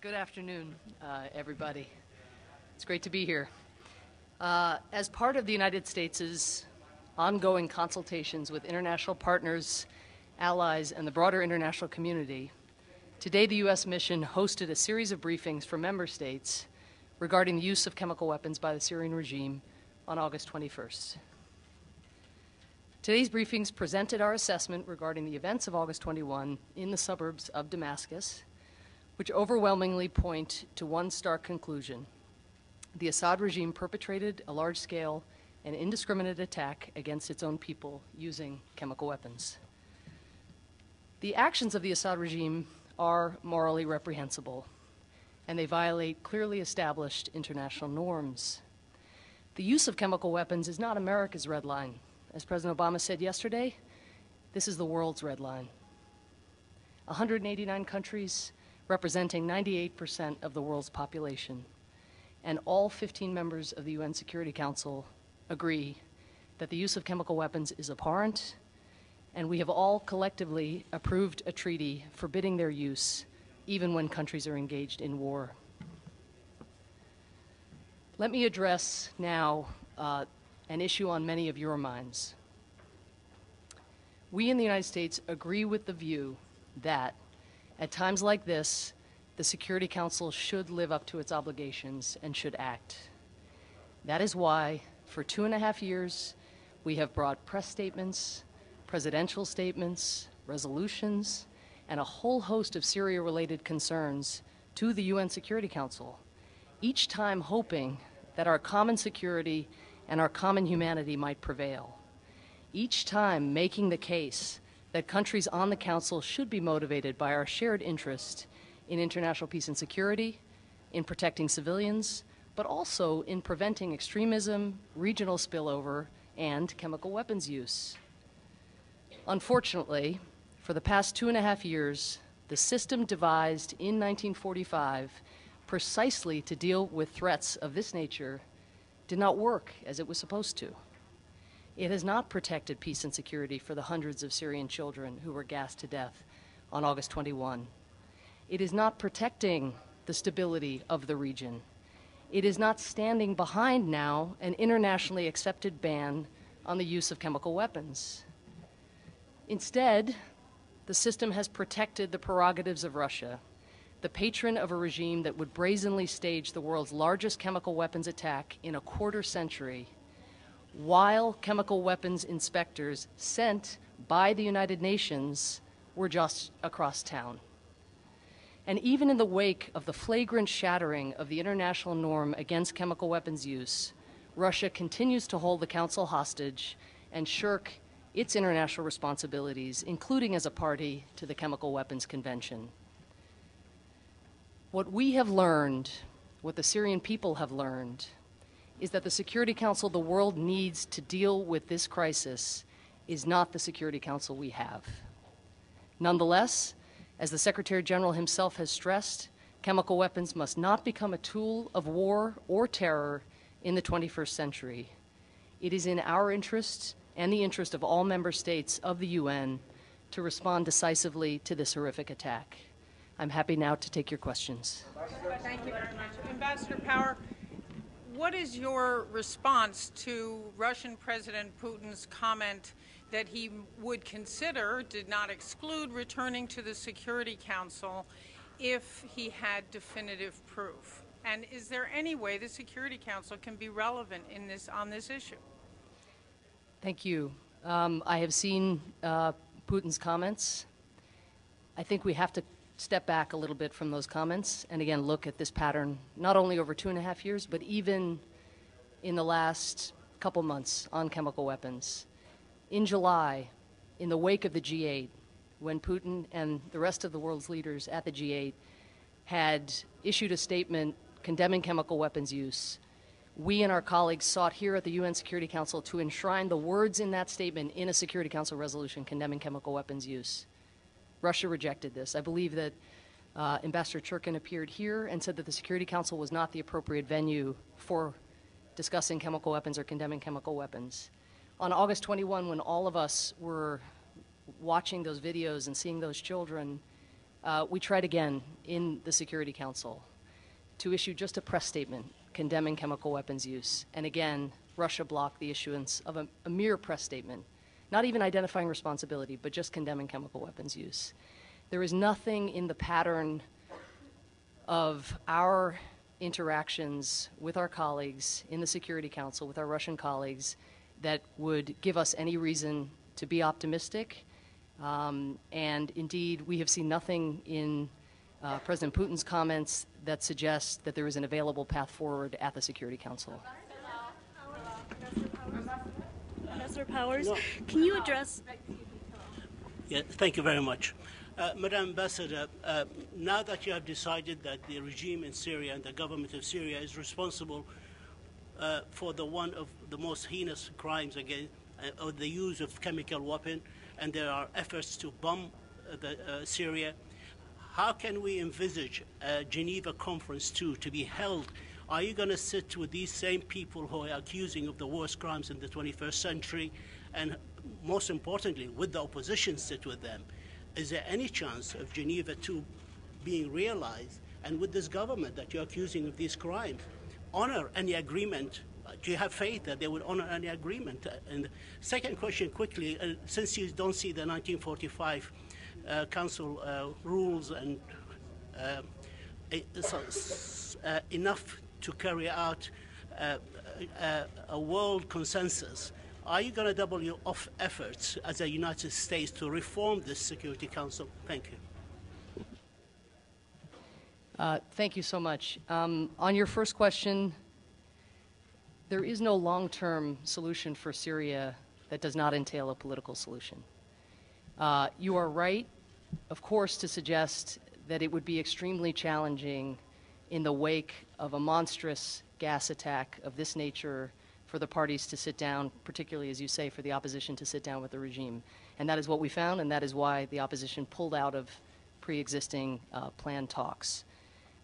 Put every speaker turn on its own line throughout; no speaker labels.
Good afternoon, everybody. It's great to be here. As part of the United States' ongoing consultations with international partners, allies, and the broader international community, today the U.S. mission hosted a series of briefings for member states regarding the use of chemical weapons by the Syrian regime on August 21st. Today's briefings presented our assessment regarding the events of August 21 in the suburbs of Damascus, which overwhelmingly point to one stark conclusion. The Assad regime perpetrated a large-scale and indiscriminate attack against its own people using chemical weapons. The actions of the Assad regime are morally reprehensible, and they violate clearly established international norms. The use of chemical weapons is not America's red line. As President Obama said yesterday, this is the world's red line. 189 countries, representing 98% of the world's population, and all 15 members of the UN Security Council agree that the use of chemical weapons is abhorrent, and we have all collectively approved a treaty forbidding their use, even when countries are engaged in war. Let me address now an issue on many of your minds. We in the United States agree with the view that at times like this, the Security Council should live up to its obligations and should act. That is why, for 2.5 years, we have brought press statements, presidential statements, resolutions, and a whole host of Syria-related concerns to the UN Security Council, each time hoping that our common security and our common humanity might prevail, each time making the case that countries on the Council should be motivated by our shared interest in international peace and security, in protecting civilians, but also in preventing extremism, regional spillover, and chemical weapons use. Unfortunately, for the past 2.5 years, the system devised in 1945 precisely to deal with threats of this nature did not work as it was supposed to. It has not protected peace and security for the hundreds of Syrian children who were gassed to death on August 21. It is not protecting the stability of the region. It is not standing behind now an internationally accepted ban on the use of chemical weapons. Instead, the system has protected the prerogatives of Russia, the patron of a regime that would brazenly stage the world's largest chemical weapons attack in a quarter century, while chemical weapons inspectors sent by the United Nations were just across town. And even in the wake of the flagrant shattering of the international norm against chemical weapons use, Russia continues to hold the Council hostage and shirk its international responsibilities, including as a party to the Chemical Weapons Convention. What we have learned, what the Syrian people have learned, is that the Security Council the world needs to deal with this crisis is not the Security Council we have. Nonetheless, as the Secretary General himself has stressed, chemical weapons must not become a tool of war or terror in the 21st century. It is in our interest and the interest of all member states of the UN to respond decisively to this horrific attack. I'm happy now to take your questions.
Thank you very much. Ambassador Power, what is your response to Russian President Putin's comment that he would consider, did not exclude, returning to the Security Council if he had definitive proof? And is there any way the Security Council can be relevant in on this issue?
Thank you. I have seen Putin's comments. I think we have to step back a little bit from those comments and again look at this pattern, not only over 2.5 years, but even in the last couple months on chemical weapons. In July, in the wake of the G8, when Putin and the rest of the world's leaders at the G8 had issued a statement condemning chemical weapons use, we and our colleagues sought here at the UN Security Council to enshrine the words in that statement in a Security Council resolution condemning chemical weapons use. Russia rejected this. I believe that Ambassador Churkin appeared here and said that the Security Council was not the appropriate venue for discussing chemical weapons or condemning chemical weapons. On August 21, when all of us were watching those videos and seeing those children, we tried again in the Security Council to issue just a press statement condemning chemical weapons use. And again, Russia blocked the issuance of a mere press statement, not even identifying responsibility, but just condemning chemical weapons use. There is nothing in the pattern of our interactions with our colleagues in the Security Council, with our Russian colleagues, that would give us any reason to be optimistic. And indeed, we have seen nothing in President Putin's comments that suggests that there is an available path forward at the Security Council.
Ambassador Powers, can you address?
Yeah, thank you very much. Madam Ambassador, now that you have decided that the regime in Syria and the government of Syria is responsible for one of the most heinous crimes against the use of chemical weapon, and there are efforts to bomb Syria, how can we envisage a Geneva Conference 2 to be held? Are you going to sit with these same people who are accusing of the worst crimes in the 21st century, and most importantly, with the opposition sit with them? Is there any chance of Geneva 2 being realized, and with this government that you're accusing of these crimes, honor any agreement? Do you have faith that they will honor any agreement? And second question quickly, since you don't see the 1945 Council rules and enough to carry out a world consensus, are you going to double your efforts as a United States to reform this Security Council? Thank you.
Thank you so much. On your first question, there is no long-term solution for Syria that does not entail a political solution. You are right, of course, to suggest that it would be extremely challenging in the wake of a monstrous gas attack of this nature for the parties to sit down, particularly, as you say, for the opposition to sit down with the regime. And that is what we found, and that is why the opposition pulled out of pre-existing planned talks.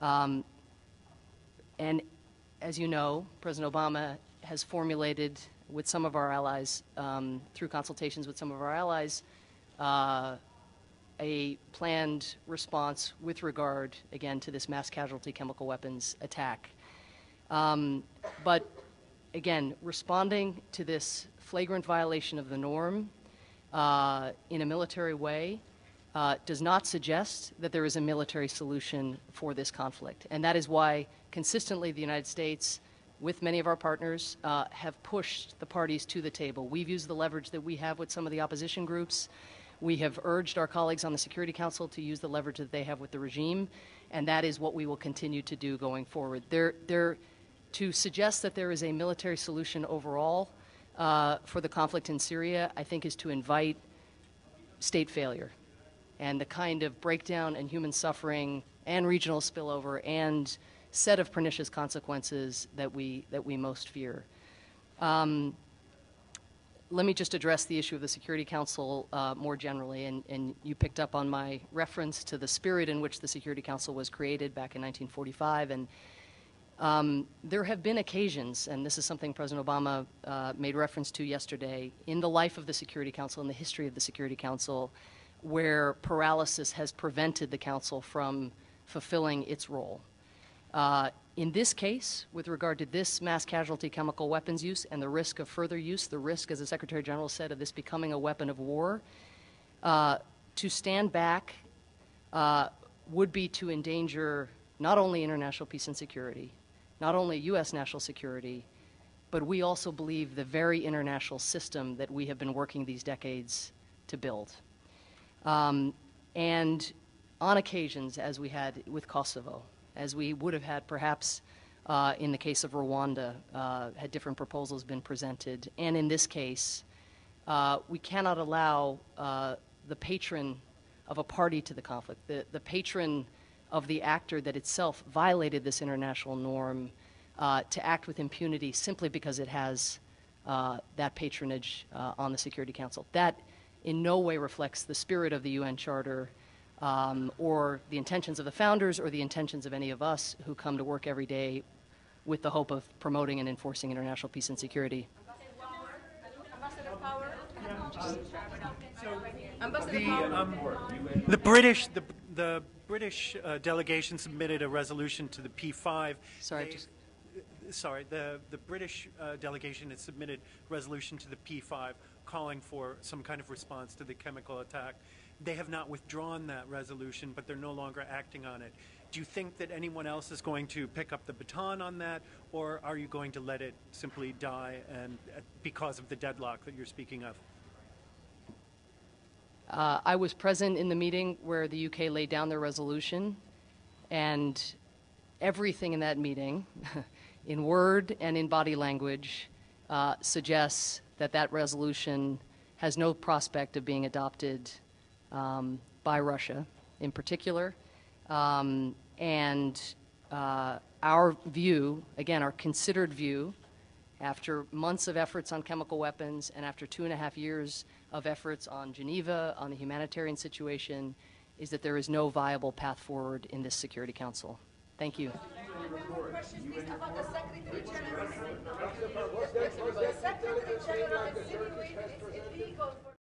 And as you know, President Obama has formulated with some of our allies, through consultations with some of our allies, a planned response with regard, again, to this mass casualty chemical weapons attack. But again, responding to this flagrant violation of the norm in a military way does not suggest that there is a military solution for this conflict. And that is why consistently the United States, with many of our partners, have pushed the parties to the table. We've used the leverage that we have with some of the opposition groups. We have urged our colleagues on the Security Council to use the leverage that they have with the regime, and that is what we will continue to do going forward. To suggest that there is a military solution overall for the conflict in Syria, I think, is to invite state failure and the kind of breakdown and human suffering and regional spillover and set of pernicious consequences that we most fear. Let me just address the issue of the Security Council more generally, and you picked up on my reference to the spirit in which the Security Council was created back in 1945, and there have been occasions, and this is something President Obama made reference to yesterday, in the life of the Security Council, in the history of the Security Council, where paralysis has prevented the Council from fulfilling its role. In this case, with regard to this mass casualty chemical weapons use and the risk of further use, the risk, as the Secretary General said, of this becoming a weapon of war, to stand back would be to endanger not only international peace and security, not only U.S. national security, but we also believe the very international system that we have been working these decades to build. And on occasions, as we had with Kosovo, as we would have had perhaps in the case of Rwanda, had different proposals been presented. And in this case, we cannot allow the patron of a party to the conflict, the patron of the actor that itself violated this international norm, to act with impunity simply because it has that patronage on the Security Council. That in no way reflects the spirit of the UN Charter, or the intentions of the founders or the intentions of any of us who come to work every day with the hope of promoting and enforcing international peace and security.
Ambassador Power.
The British delegation submitted a resolution to the P5. The British delegation has submitted a resolution to the P5 calling for some kind of response to the chemical attack. They have not withdrawn that resolution, but they're no longer acting on it. Do you think that anyone else is going to pick up the baton on that, or are you going to let it simply die and because of the deadlock that you're speaking of?
I was present in the meeting where the UK laid down their resolution, and everything in that meeting, in word and in body language, suggests that that resolution has no prospect of being adopted by Russia in particular. Our view, again, our considered view, after months of efforts on chemical weapons and after 2.5 years of efforts on Geneva, on the humanitarian situation, is that there is no viable path forward in this Security Council. Thank you.
The Secretary General